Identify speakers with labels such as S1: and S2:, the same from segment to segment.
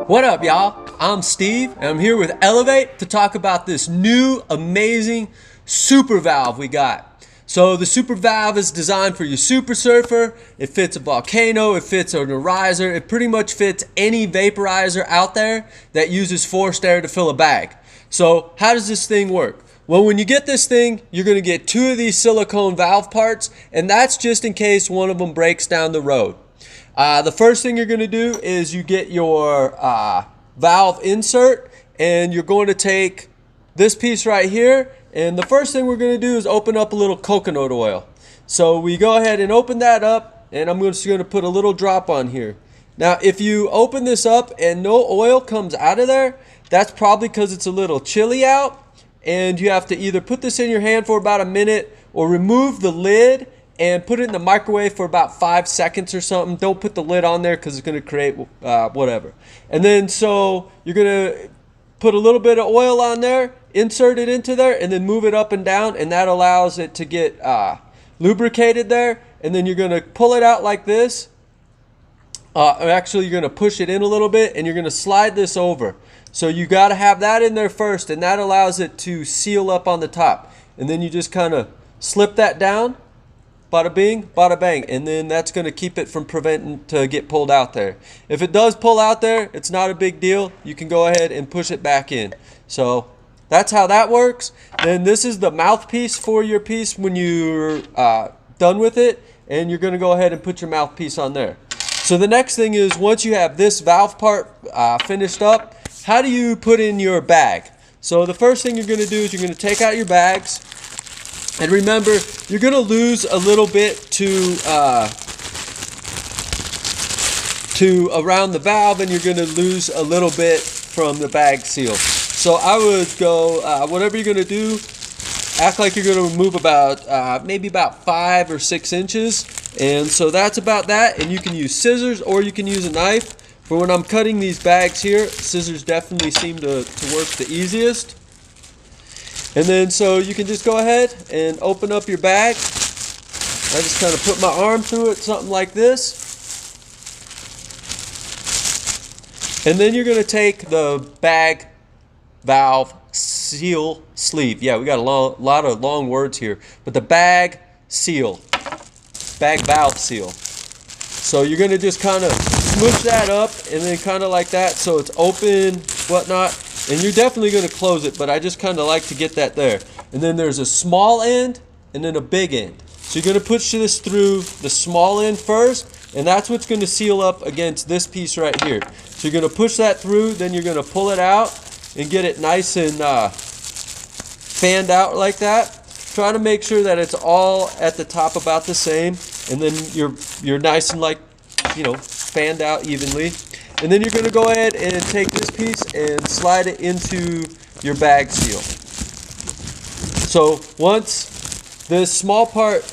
S1: What up, y'all? I'm Steve, and I'm here with Elevate to talk about this new amazing super valve we got. So the super valve is designed for your Super Surfer. It fits a volcano, it fits an riser, it pretty much fits any vaporizer out there that uses forced air to fill a bag. So how does this thing work? Well, when you get this thing, you're going to get two of these silicone valve parts, and that's just in case one of them breaks down the road. The first thing you're going to do is you get your valve insert, and you're going to take this piece right here, and the first thing we're going to do is open up a little coconut oil. So we go ahead and open that up, and I'm just going to put a little drop on here. Now if you open this up and no oil comes out of there, that's probably because it's a little chilly out, and you have to either put this in your hand for about a minute or remove the lid and put it in the microwave for about 5 seconds or something. Don't put the lid on there because it's going to create whatever. And then so you're going to put a little bit of oil on there, insert it into there, and then move it up and down, and that allows it to get lubricated there. And then you're going to pull it out like this. Actually, you're going to push it in a little bit, and you're going to slide this over. So you got to have that in there first, and that allows it to seal up on the top. And then you just kind of slip that down. Bada bing, bada bang, and then that's going to keep it from preventing to get pulled out there. If it does pull out there, it's not a big deal. You can go ahead and push it back in. So that's how that works. Then this is the mouthpiece for your piece when you're done with it, and you're going to go ahead and put your mouthpiece on there. So the next thing is, once you have this valve part finished up, how do you put in your bag? So the first thing you're going to do is you're going to take out your bags. And remember, you're going to lose a little bit to around the valve, and you're going to lose a little bit from the bag seal. So I would go, whatever you're going to do, act like you're going to remove about, maybe about 5 or 6 inches. And so that's about that. And you can use scissors or you can use a knife. For when I'm cutting these bags here, scissors definitely seem to work the easiest. And then so you can just go ahead and open up your bag. I just kind of put my arm through it, something like this. And then you're going to take the bag valve seal sleeve. Yeah, we got a lot of long words here. But the bag seal, bag valve seal. So you're going to just kind of smoosh that up and then kind of like that so it's open, whatnot. And you're definitely going to close it, but I just kind of like to get that there. And then there's a small end and then a big end. So you're going to push this through the small end first, and that's what's going to seal up against this piece right here. So you're going to push that through, then you're going to pull it out and get it nice and fanned out like that. Try to make sure that it's all at the top about the same, and then you're nice and fanned out evenly. And then you're going to go ahead and take this piece and slide it into your bag seal. So once this small part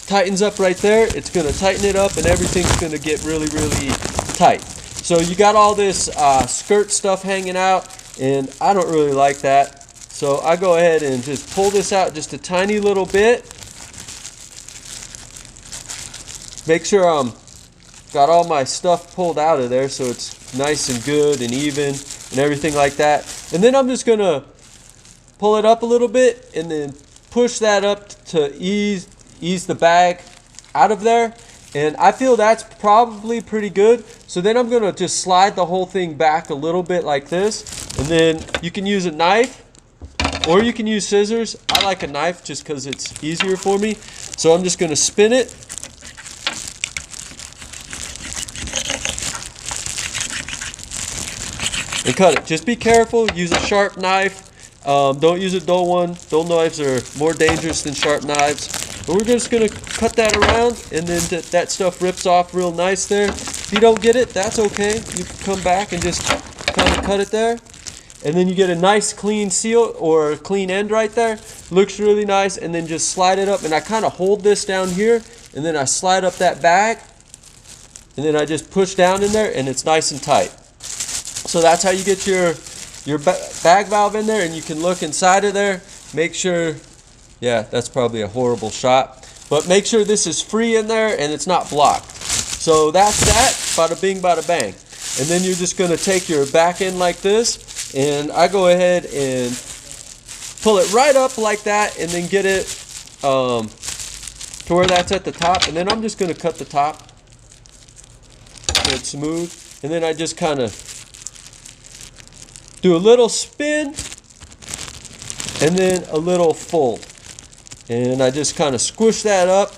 S1: tightens up right there, it's going to tighten it up and everything's going to get really, really tight. So you got all this skirt stuff hanging out, and I don't really like that. So I go ahead and just pull this out just a tiny little bit. Make sure I'm got all my stuff pulled out of there so it's nice and good and even and everything like that. And then I'm just going to pull it up a little bit and then push that up to ease the bag out of there. And I feel that's probably pretty good. So then I'm going to just slide the whole thing back a little bit like this. And then you can use a knife or you can use scissors. I like a knife just because it's easier for me. So I'm just going to spin it. And cut it. Just be careful. Use a sharp knife. Don't use a dull one. Dull knives are more dangerous than sharp knives. But we're just going to cut that around, and then that stuff rips off real nice there. If you don't get it, that's okay. You can come back and just kind of cut it there. And then you get a nice clean seal or clean end right there. Looks really nice. And then just slide it up. And I kind of hold this down here, and then I slide up that bag. And then I just push down in there, and it's nice and tight. So that's how you get your bag valve in there, and you can look inside of there. Make sure, yeah, that's probably a horrible shot, but make sure this is free in there and it's not blocked. So that's that. Bada bing, bada bang. And then you're just going to take your back end like this, and I go ahead and pull it right up like that, and then get it to where that's at the top. And then I'm just going to cut the top so it's smooth, and then I just kind of do a little spin and then a little fold, and I just kind of squish that up.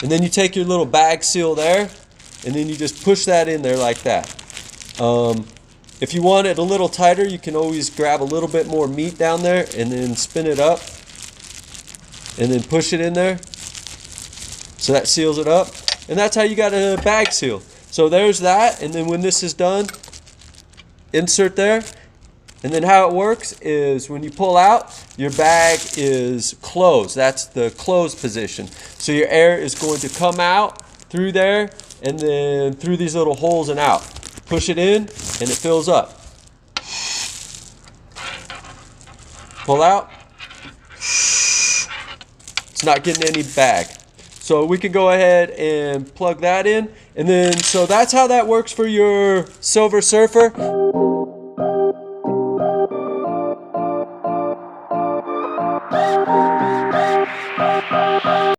S1: And then you take your little bag seal there, and then you just push that in there like that. If you want it a little tighter, you can always grab a little bit more meat down there and then spin it up and then push it in there. So that seals it up. And that's how you got a bag seal. So there's that, and then when this is done, insert there. And then how it works is when you pull out, your bag is closed. That's the closed position. So your air is going to come out through there and then through these little holes and out. Push it in and it fills up. Pull out. It's not getting any bag. So we can go ahead and plug that in. And then, so that's how that works for your Silver Surfer.